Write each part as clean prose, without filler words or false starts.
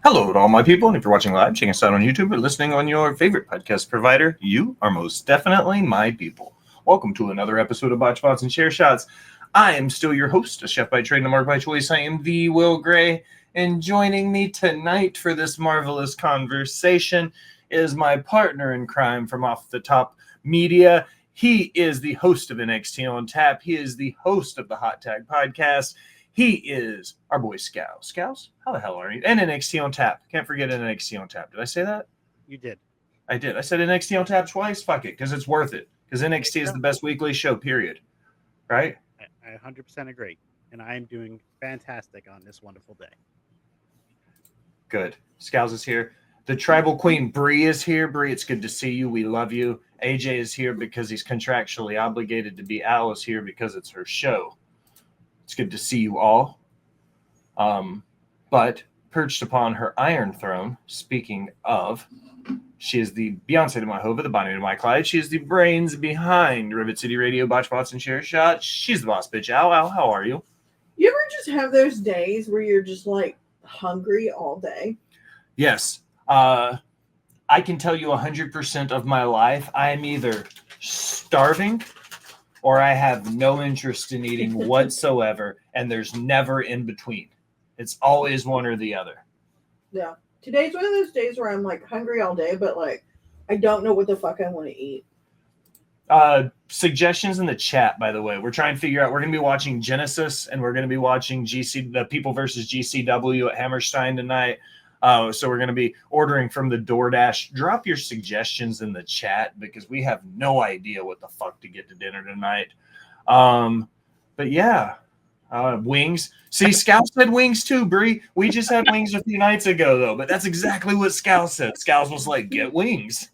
Hello to all my people, and if you're watching live, checking us out on YouTube, or listening on your favorite podcast provider, you are most definitely my people. Welcome to another episode of Botch Bots and Share Shots. I am still your host, a chef by trade and a mark by choice. I am the Will Gray, and joining me tonight for this marvelous conversation is my partner in crime from Off the Top Media. He is the host of NXT on Tap. He is the host of the Hot Tag Podcast. He is our boy Scouse. Scouse, how the hell are you? And NXT on Tap. Can't forget NXT on Tap. Did I say that? You did. I did. I said NXT on Tap twice. Fuck it, because it's worth it. Because NXT is the best weekly show, period. Right? I 100% agree. And I am doing fantastic on this wonderful day. Good. Scouse is here. The Tribal Queen, Bree, is here. Bree, it's good to see you. We love you. AJ is here because he's contractually obligated to be. Al is here because it's her show. It's good to see you all. But perched upon her iron throne, speaking of, she is the Beyonce to my Hova, the Bonnie to my Clyde. She is the brains behind Rivet City Radio, Botch Bots, and Share Shots. She's the boss bitch. Al, how are you? You ever just have those days where you're just like hungry all day? Yes. I can tell you 100% of my life, I am either starving or I have no interest in eating whatsoever, and there's never in between. It's always one or the other. Yeah. Today's one of those days where I'm like hungry all day, but like I don't know what the fuck I want to eat. Suggestions in the chat, by the way. We're trying to figure out, we're going to be watching Genesis, and we're going to be watching the People versus GCW at Hammerstein tonight. So we're going to be ordering from the DoorDash. Drop your suggestions in the chat because we have no idea what the fuck to get to dinner tonight. But yeah, wings. See, Scout said wings too, Bree. We just had wings a few nights ago, though. But that's exactly what Scout said. Scout was like, get wings.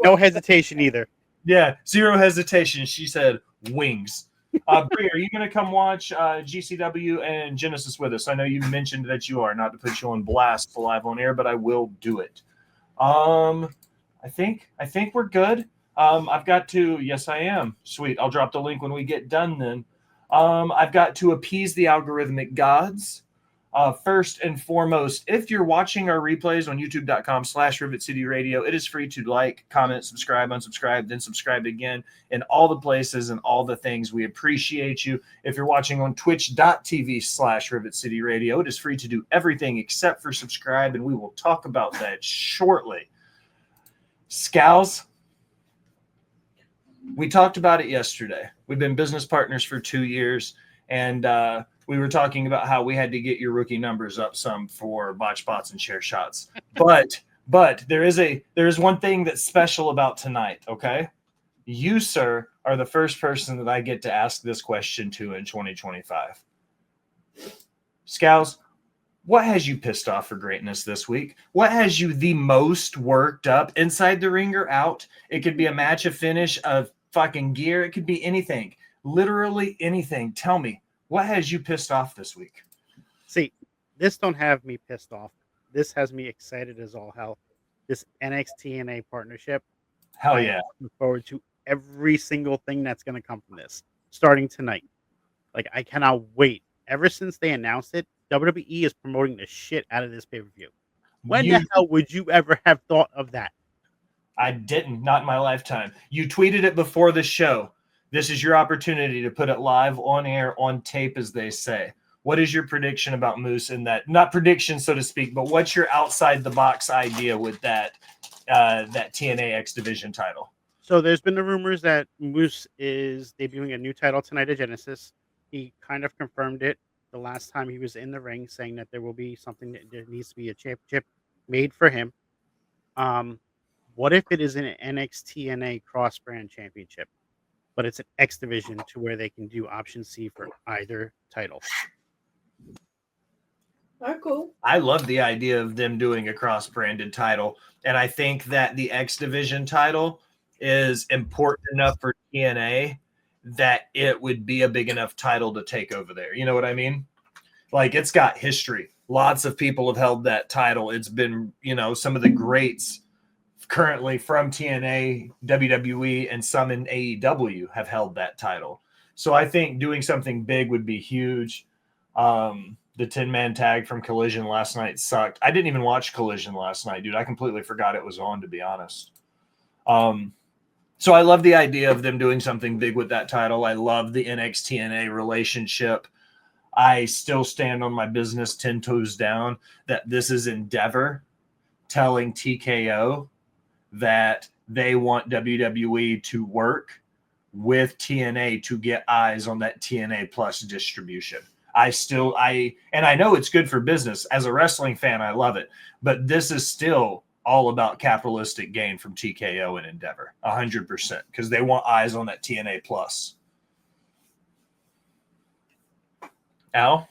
No hesitation either. Yeah, zero hesitation. She said wings. Bree, are you going to come watch GCW and Genesis with us? I know you mentioned that you are, not to put you on blast live on air, but I will do it. I think we're good. I've got to, yes, I am. Sweet. I'll drop the link when we get done then. I've got to appease the algorithmic gods. First and foremost, if you're watching our replays on youtube.com/Rivet City Radio, it is free to like, comment, subscribe, unsubscribe, then subscribe again in all the places and all the things. We appreciate you. If you're watching on twitch.tv/Rivet City Radio, it is free to do everything except for subscribe, and we will talk about that shortly. Scouse, we talked about it yesterday. We've been business partners for 2 years, and we were talking about how we had to get your rookie numbers up some for Botch Bots and Share Shots. But there is one thing that's special about tonight, okay? You, sir, are the first person that I get to ask this question to in 2025. Scouse, what has you pissed off for greatness this week? What has you the most worked up inside the ring or out? It could be a match, a finish, a fucking gear. It could be anything. Literally anything. Tell me. What has you pissed off this week? See, this don't have me pissed off. This has me excited as all hell. This NXT-NA partnership. Hell yeah. I'm looking forward to every single thing that's going to come from this, starting tonight. Like, I cannot wait. Ever since they announced it, WWE is promoting the shit out of this pay-per-view. When the hell would you ever have thought of that? I didn't. Not in my lifetime. You tweeted it before the show. This is your opportunity to put it live on air, on tape, as they say. What is your prediction about Moose in that? Not prediction, so to speak, but what's your outside-the-box idea with that TNA X Division title? So there's been the rumors that Moose is debuting a new title tonight at Genesis. He kind of confirmed it the last time he was in the ring, saying that there will be something that there needs to be a championship made for him. What if it is an NXT-NA cross-brand championship? But it's an X division to where they can do option C for either title. Oh, cool. I love the idea of them doing a cross-branded title, and I think that the X division title is important enough for TNA that it would be a big enough title to take over there. You know what I mean? Like, it's got history. Lots of people have held that title. It's been, some of the greats currently from TNA, WWE, and some in AEW have held that title. So I think doing something big would be huge. The 10-man tag from Collision last night sucked. I didn't even watch Collision last night, dude. I completely forgot it was on, to be honest. So I love the idea of them doing something big with that title. I love the NXT-TNA relationship. I still stand on my business 10 toes down that this is Endeavor telling TKO that they want WWE to work with TNA to get eyes on that TNA Plus distribution. I know it's good for business. As a wrestling fan, I love it. But this is still all about capitalistic gain from TKO and Endeavor, 100%, because they want eyes on that TNA Plus. Al,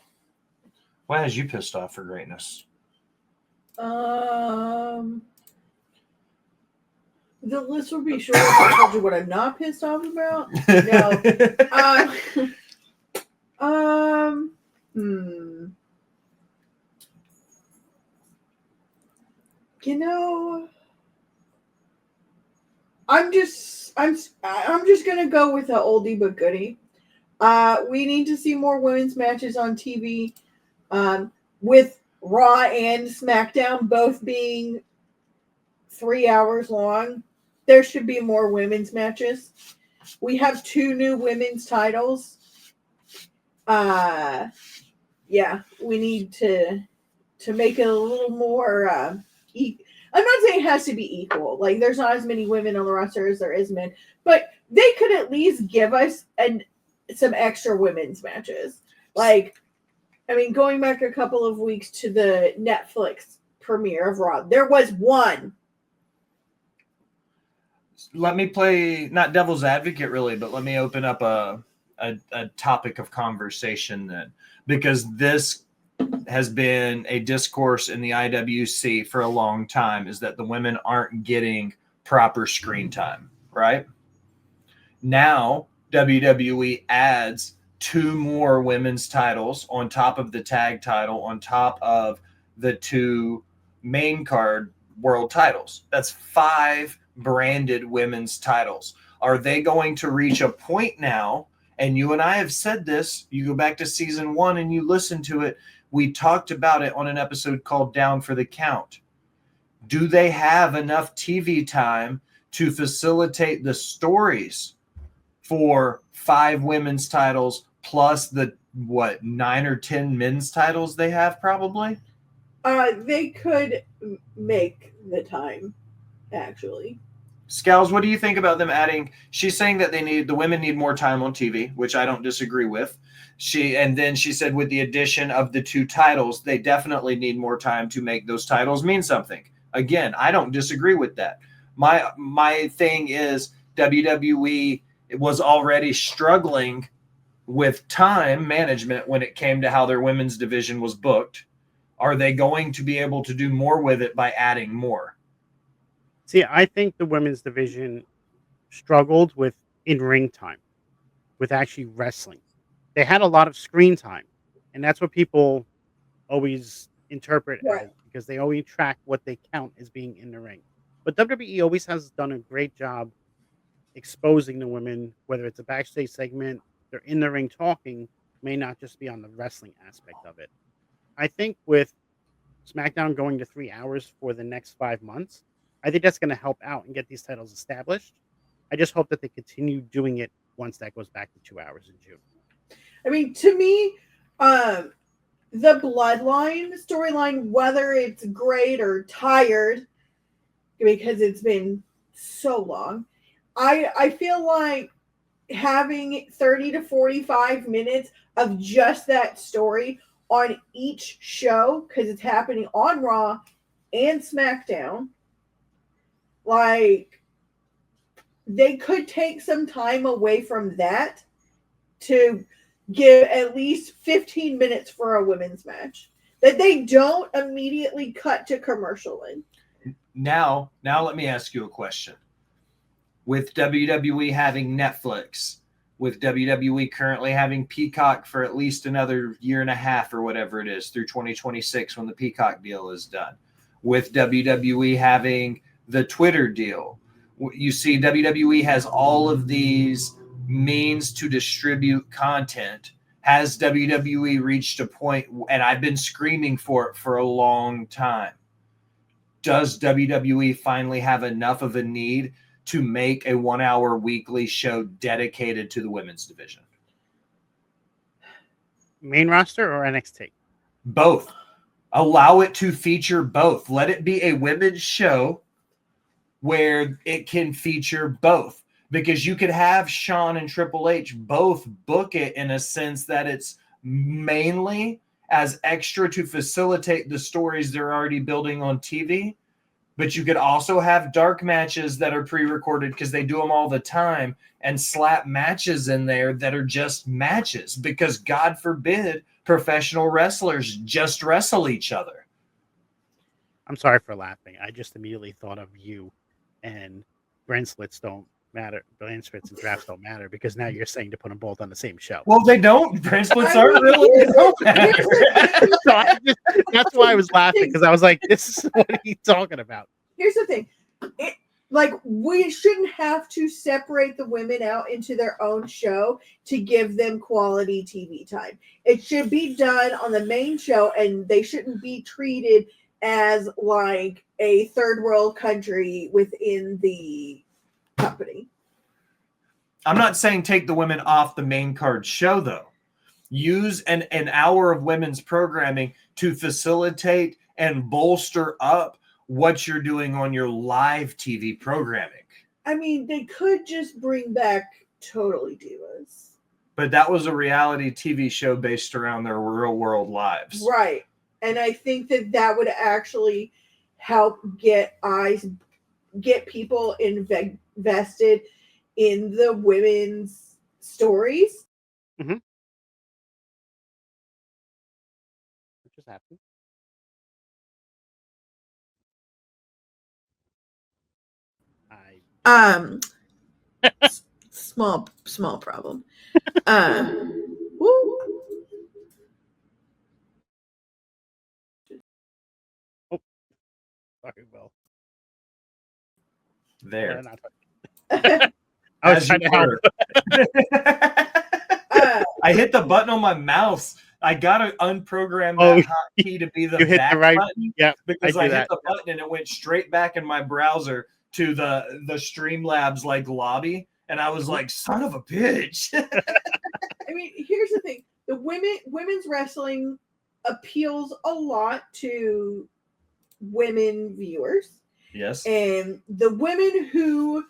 what has you pissed off for greatness? The list would be short if I told you what I'm not pissed off about. No. You know, I'm just gonna go with the oldie but goodie. We need to see more women's matches on TV, with Raw and SmackDown both being 3 hours long. There should be more women's matches. We have 2 new women's titles. Yeah, we need to make it a little more. I'm not saying it has to be equal. Like, there's not as many women on the roster as there is men, but they could at least give us some extra women's matches. Like, I mean, going back a couple of weeks to the Netflix premiere of Raw, there was one. Let me play, not devil's advocate really, but let me open up a topic of conversation then, because this has been a discourse in the IWC for a long time, is that the women aren't getting proper screen time, right? Now, WWE adds 2 more women's titles on top of the tag title, on top of the 2 main card world titles. That's 5 branded women's titles. Are they going to reach a point now? And you and I have said this, you go back to season 1 and you listen to it. We talked about it on an episode called Down for the Count. Do they have enough TV time to facilitate the stories for 5 women's titles plus the 9 or 10 men's titles they have probably? They could make the time, actually. Scals, what do you think about them adding? She's saying that the women need more time on TV, which I don't disagree with. And then she said with the addition of the 2 titles, they definitely need more time to make those titles mean something. Again, I don't disagree with that. My thing is WWE was already struggling with time management when it came to how their women's division was booked. Are they going to be able to do more with it by adding more? See, I think the women's division struggled with in-ring time, with actually wrestling. They had a lot of screen time, and that's what people always interpret as, because they always track what they count as being in the ring. But WWE always has done a great job exposing the women, whether it's a backstage segment, they're in the ring talking, may not just be on the wrestling aspect of it. I think with SmackDown going to 3 hours for the next 5 months, I think that's going to help out and get these titles established. I just hope that they continue doing it once that goes back to 2 hours in June. I mean, to me, the Bloodline storyline, whether it's great or tired, because it's been so long, I feel like having 30 to 45 minutes of just that story on each show, because it's happening on Raw and SmackDown, like, they could take some time away from that to give at least 15 minutes for a women's match that they don't immediately cut to commercial in. Now let me ask you a question. With WWE having Netflix, with WWE currently having Peacock for at least another year and a half or whatever it is, through 2026 when the Peacock deal is done, with WWE having the Twitter deal, you see WWE has all of these means to distribute content Has WWE reached a point, and I've been screaming for it for a long time, does WWE finally have enough of a need to make a 1-hour weekly show dedicated to the women's division? Main roster or NXT? Both. Allow it to feature both. Let it be a women's show where it can feature both. Because you could have Shawn and Triple H both book it in a sense that it's mainly as extra to facilitate the stories they're already building on TV. But you could also have dark matches that are pre-recorded because they do them all the time, and slap matches in there that are just matches because, God forbid, professional wrestlers just wrestle each other. I'm sorry for laughing. I just immediately thought of you, and brand splits don't matter. Brand splits and drafts don't matter because now you're saying to put them both on the same show. Well, they don't. Brand splits aren't really. They don't matter. So that's why I was laughing, because I was like, this is what he's talking about. Here's the thing. We shouldn't have to separate the women out into their own show to give them quality TV time. It should be done on the main show, and they shouldn't be treated as like a third world country within the company. I'm not saying take the women off the main card show, though. Use an hour of women's programming to facilitate and bolster up what you're doing on your live TV programming. I mean, they could just bring back Totally Divas. But that was a reality TV show based around their real world lives. Right. And I think that would actually help get people invested in the women's stories. Mm-hmm. What just happened? Small problem. Woo. Oh, sorry, Will. There. I was trying to help. I hit the button on my mouse. I gotta unprogram that hotkey to be the you hit back the right button. Yeah, because I hit the button and it went straight back in my browser to the Streamlabs like lobby, and I was like, "Son of a bitch!" I mean, here's the thing: the women's wrestling appeals a lot to women viewers. Yes, and the women who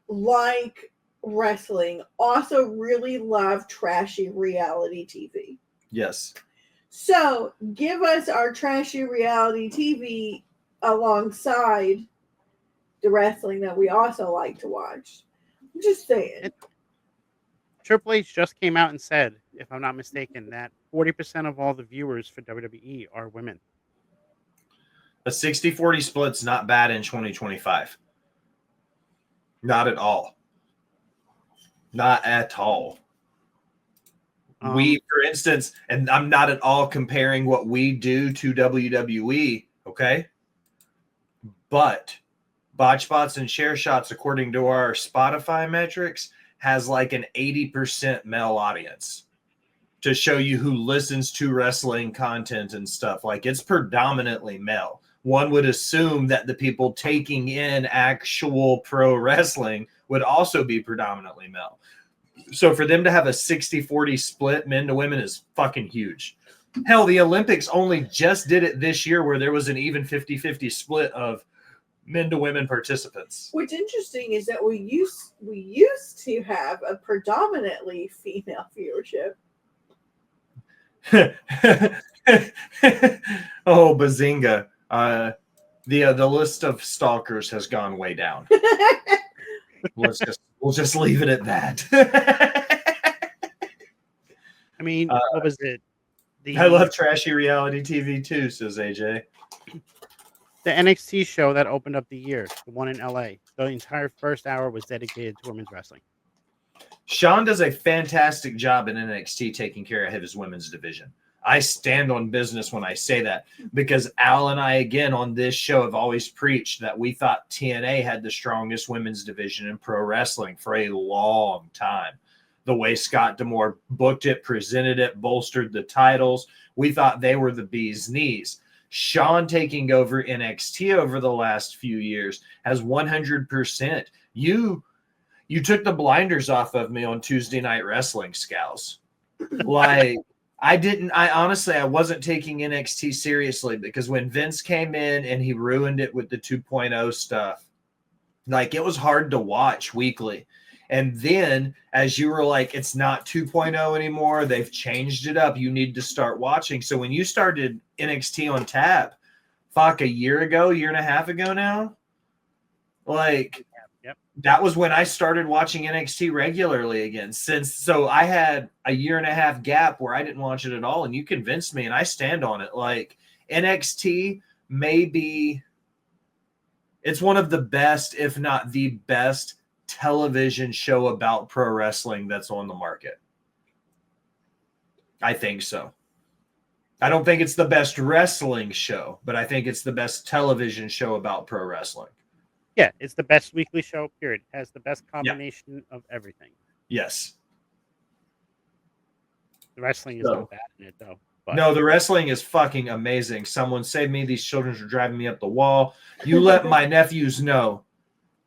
like wrestling also really love trashy reality TV. Yes. So give us our trashy reality TV alongside the wrestling that we also like to watch. I'm just saying. Triple H just came out and said, if I'm not mistaken, that 40% of all the viewers for WWE are women. A 60-40 split's not bad in 2025. Not at all. Not at all. We, for instance, and I'm not at all comparing what we do to WWE, okay? But Botch Bots and Share Shots, according to our Spotify metrics, has like an 80% male audience to show you who listens to wrestling content and stuff. Like, it's predominantly male. One would assume that the people taking in actual pro wrestling would also be predominantly male. So for them to have a 60-40 split men to women is fucking huge. Hell, the Olympics only just did it this year where there was an even 50-50 split of men to women participants. What's interesting is that we used to have a predominantly female viewership. Oh, bazinga. The list of stalkers has gone way down. We'll just leave it at that. I mean, what was it? I love trashy reality TV too, says AJ. The NXT show that opened up the year, the one in LA, the entire first hour was dedicated to women's wrestling. Sean does a fantastic job in NXT taking care of his women's division. I stand on business when I say that, because Al and I, again, on this show have always preached that we thought TNA had the strongest women's division in pro wrestling for a long time. the way Scott D'Amore booked it, presented it, bolstered the titles. We thought they were the bee's knees. Sean taking over NXT over the last few years has 100%. You took the blinders off of me on Tuesday Night Wrestling, Scouse. Like, I honestly, I wasn't taking NXT seriously because when Vince came in and he ruined it with the 2.0 stuff, like, it was hard to watch weekly. And then as you were like, it's not 2.0 anymore, they've changed it up, you need to start watching. So when you started NXT on tap, fuck, a year and a half ago now, like, that was when I started watching NXT regularly again. So I had a year and a half gap where I didn't watch it at all, and you convinced me, and I stand on it. Like, NXT it's one of the best, if not the best, television show about pro wrestling that's on the market. I think so. I don't think it's the best wrestling show, but I think it's the best television show about pro wrestling. Yeah, it's the best weekly show, period. It has the best combination of everything. Yes. The wrestling is not bad in it, though. But. No, the wrestling is fucking amazing. Someone save me. These children are driving me up the wall. You let my nephews know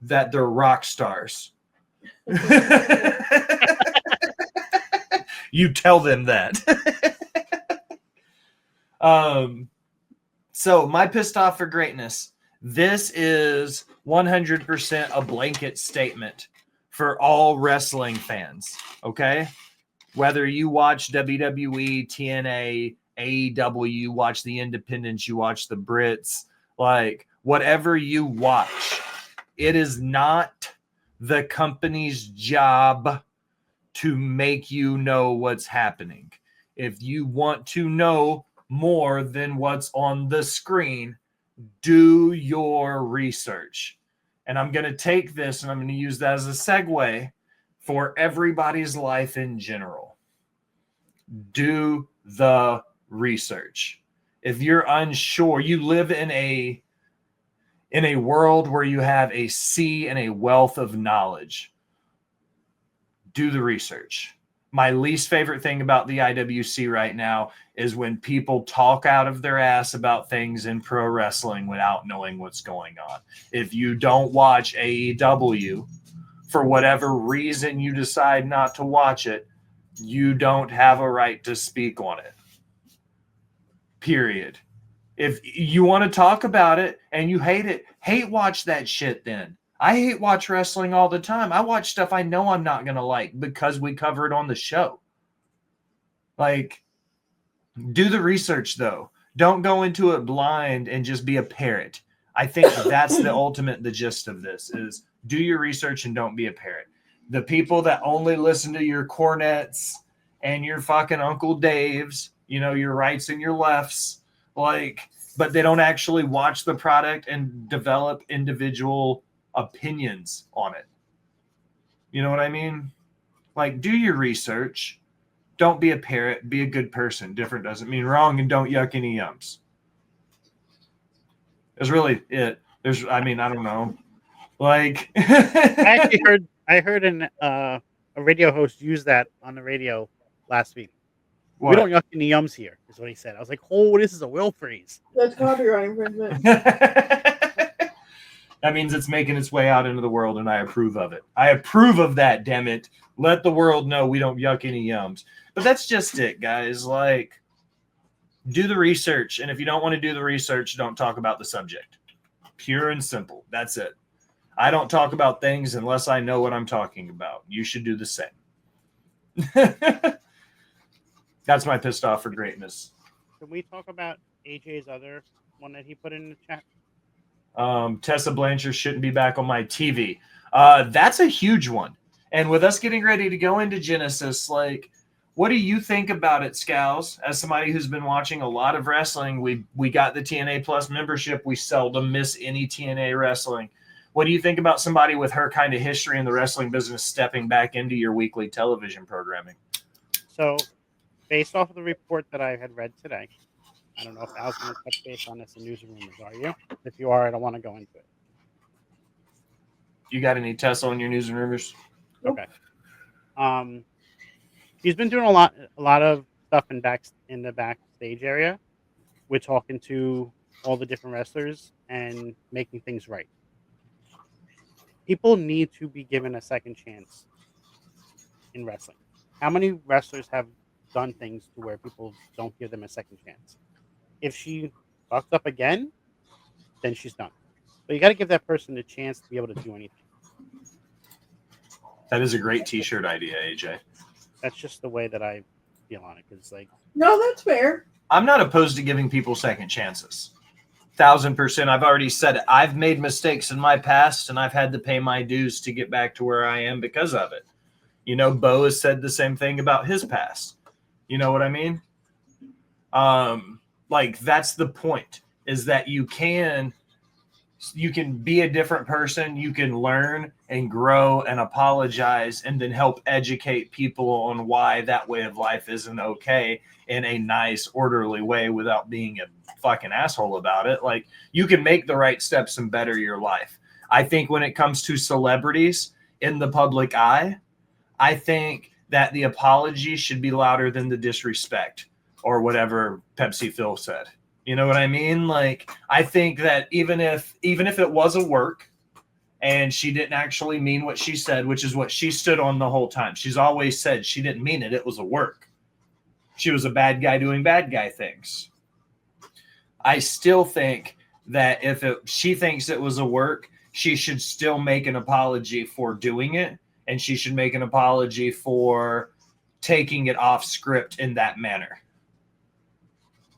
that they're rock stars. You tell them that. So my pissed off for greatness. This is 100% a blanket statement for all wrestling fans, okay? Whether you watch WWE, TNA, AEW, you watch the independents, you watch the Brits, like, whatever you watch, it is not the company's job to make you know what's happening. If you want to know more than what's on the screen, do your research. And I'm going to take this and I'm going to use that as a segue for everybody's life in general. Do the research. If you're unsure, you live in a world where you have a sea and a wealth of knowledge. Do the research. My least favorite thing about the IWC right now is when people talk out of their ass about things in pro wrestling without knowing what's going on. If you don't watch AEW, for whatever reason you decide not to watch it, you don't have a right to speak on it. Period. If you want to talk about it and you hate it, hate watch that shit then. I hate watch wrestling all the time. I watch stuff I know I'm not going to like because we cover it on the show. Like, do the research, though. Don't go into it blind and just be a parrot. I think that's the gist of this is do your research and don't be a parrot. The people that only listen to your cornets and your fucking Uncle Daves, you know, your rights and your lefts, like, but they don't actually watch the product and develop individual opinions on it. You know what I mean? Like, do your research. Don't be a parrot. Be a good person. Different doesn't mean wrong, and don't yuck any yums. That's really it. I don't know. Like, I heard a radio host use that on the radio last week. What? We don't yuck any yums here, is what he said. I was like, oh, this is a will freeze. That's copyright infringement. That means it's making its way out into the world, and I approve of it. I approve of that, damn it. Let the world know we don't yuck any yums. But that's just it, guys. Like, do the research, and if you don't want to do the research, don't talk about the subject. Pure and simple. That's it. I don't talk about things unless I know what I'm talking about. You should do the same. That's my pissed off for greatness. Can we talk about AJ's other one that he put in the chat? Tessa Blanchard shouldn't be back on my TV. That's a huge one. And with us getting ready to go into Genesis, like, what do you think about it, Scouse? As somebody who's been watching a lot of wrestling, we got the TNA Plus membership. We seldom miss any TNA wrestling. What do you think about somebody with her kind of history in the wrestling business stepping back into your weekly television programming? So, based off of the report that I had read today, I don't know if Al's going to touch base on this in news and rumors. Are you? If you are, I don't want to go into it. You got any Tessa on your news and rumors? Okay. She's been doing a lot of stuff in the backstage area with talking to all the different wrestlers and making things right. People need to be given a second chance in wrestling. How many wrestlers have done things to where people don't give them a second chance? If she fucks up again, then she's done. But you got to give that person a chance to be able to do anything. That is a great T-shirt idea, AJ. That's just the way that I feel on it. Because No, that's fair. I'm not opposed to giving people second chances. 1,000%. I've already said it. I've made mistakes in my past, and I've had to pay my dues to get back to where I am because of it. You know, Bo has said the same thing about his past. You know what I mean? Like, that's the point, is that you can be a different person. You can learn and grow and apologize and then help educate people on why that way of life isn't okay in a nice, orderly way without being a fucking asshole about it. Like, you can make the right steps and better your life. I think when it comes to celebrities in the public eye, I think that the apology should be louder than the disrespect, or whatever Pepsi Phil said. You know what I mean? Like, I think that even if it was a work and she didn't actually mean what she said, which is what she stood on the whole time. She's always said she didn't mean it. It was a work. She was a bad guy doing bad guy things. I still think that if she thinks it was a work, she should still make an apology for doing it. And she should make an apology for taking it off script in that manner.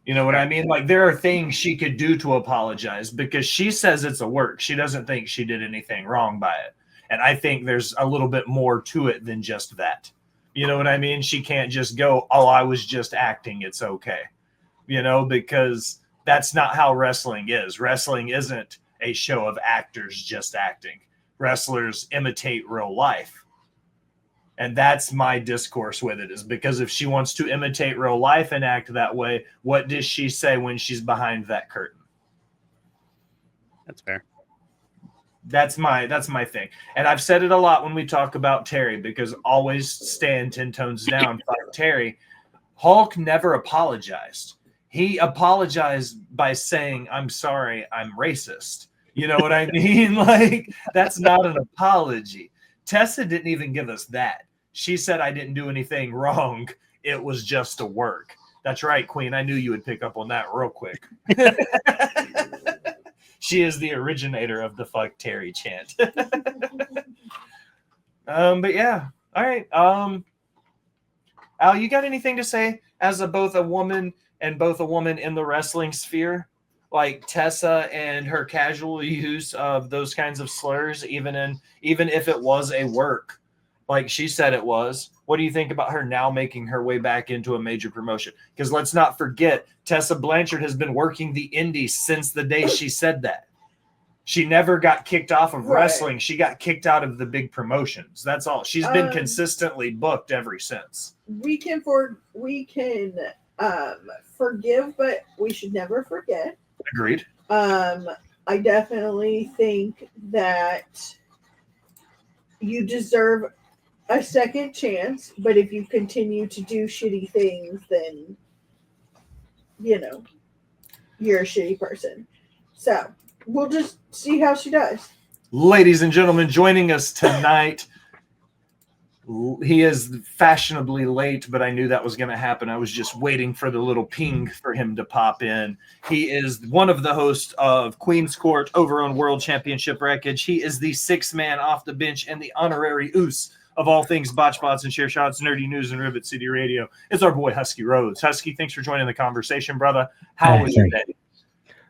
You know what I mean? Like, there are things she could do to apologize because she says it's a work. She doesn't think she did anything wrong by it. And I think there's a little bit more to it than just that. You know what I mean? She can't just go, oh, I was just acting. It's okay. You know, because that's not how wrestling is. Wrestling isn't a show of actors just acting. Wrestlers imitate real life. And that's my discourse with it, is because if she wants to imitate real life and act that way, what does she say when she's behind that curtain? That's fair. That's my thing. And I've said it a lot when we talk about Terry, because always stand 10 tones down, fight Terry. Hulk never apologized. He apologized by saying, I'm sorry, I'm racist. You know what I mean? Like, that's not an apology. Tessa didn't even give us that. She said, I didn't do anything wrong. It was just a work. That's right, Queen. I knew you would pick up on that real quick. She is the originator of the fuck Terry chant. But yeah. All right. Al, you got anything to say as both a woman in the wrestling sphere? Like Tessa and her casual use of those kinds of slurs, even if it was a work, like she said it was. What do you think about her now making her way back into a major promotion? Because let's not forget, Tessa Blanchard has been working the indies since the day she said that. She never got kicked off of wrestling. She got kicked out of the big promotions. That's all. She's been consistently booked ever since. We can forgive, but we should never forget. Agreed. I definitely think that you deserve a second chance, but if you continue to do shitty things, then, you know, you're a shitty person. So we'll just see how she does. Ladies and gentlemen, joining us tonight, he is fashionably late, but I knew that was going to happen. I was just waiting for the little ping for him to pop in. He is one of the hosts of Queen's Court over on World Championship Wreckage. He is the sixth man off the bench and the honorary oos of all things botch bots and share shots, nerdy news, and Rivet City Radio. It's our boy Husky Rhodes. Husky, thanks for joining the conversation, brother. How was your day?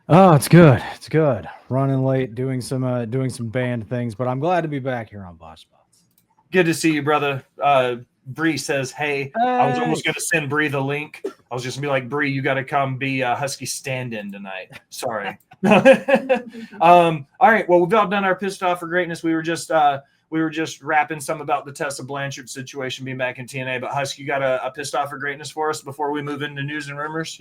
Oh, it's good. It's good. Running late, doing some band things, but I'm glad to be back here on Botch Spots. Good to see you, brother. Bree says, hey. I was almost going to send Bree the link. I was just going to be like, Bree, you got to come be Husky stand-in tonight. Sorry. All right. Well, we've all done our pissed off for greatness. We were just rapping some about the Tessa Blanchard situation being back in TNA. But Husky, you got a pissed off for greatness for us before we move into news and rumors?